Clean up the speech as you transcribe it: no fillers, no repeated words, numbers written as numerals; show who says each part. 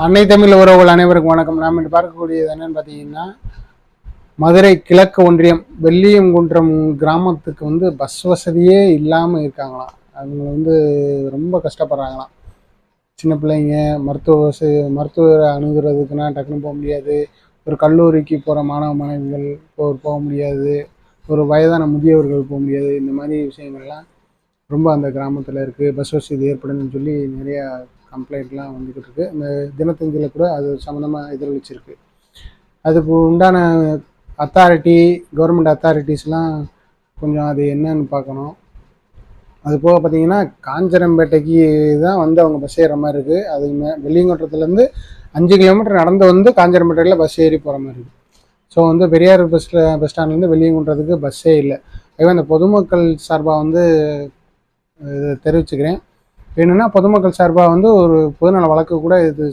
Speaker 1: அன்னை தமிழ் உறவுகள் அனைவருக்கும் வணக்கம். நாம் இன்று பார்க்கக்கூடியது என்னன்னு பார்த்தீங்கன்னா, மதுரை கிழக்கு ஒன்றியம் வெள்ளியங்குன்றம் கிராமத்துக்கு பஸ் வசதியே இல்லாமல் இருக்காங்களாம். அவங்க ரொம்ப கஷ்டப்படுறாங்களாம். சின்ன பிள்ளைங்க மருத்துவரை அணுகிறதுக்குன்னா டக்குன்னு போக முடியாது. ஒரு கல்லூரிக்கு போகிற மாணவ மாணவிகள் போக முடியாது. ஒரு வயதான முதியவர்கள் போக முடியாது. இந்த மாதிரி விஷயங்கள்லாம் ரொம்ப அந்த கிராமத்தில் இருக்குது. பஸ் வசதி ஏற்படணும்னு சொல்லி நிறையா கம்ப்ளைண்ட்லாம் வந்துக்கிட்டு இருக்குது. இந்த தினத்தந்தியில் கூட அது சம்மந்தமாக எதிரொலிச்சிருக்கு. அதுக்கு உண்டான கவர்மெண்ட் அத்தாரிட்டிஸ்லாம் கொஞ்சம் அது என்னன்னு பார்க்கணும். அது போக பார்த்தீங்கன்னா, காஞ்சனம்பேட்டைக்கு தான் அவங்க பஸ் ஏறுற மாதிரி இருக்குது. அது வெள்ளியங்குன்றத்துலேருந்து 5 கிலோமீட்டர் நடந்து காஞ்சனம்பேட்டையில் பஸ் ஏறி போகிற மாதிரி இருக்குது. ஸோ பெரியார் பஸ் ஸ்டாண்ட்லேருந்து வெள்ளியங்குன்றத்துக்கு பஸ்ஸே இல்லை. அதுவே அந்த பொதுமக்கள் சார்பாக தெரிவிச்சுக்கிறேன். வேணும்னா பொதுமக்கள் சார்பாக ஒரு பொதுநல வழக்கு கூட இது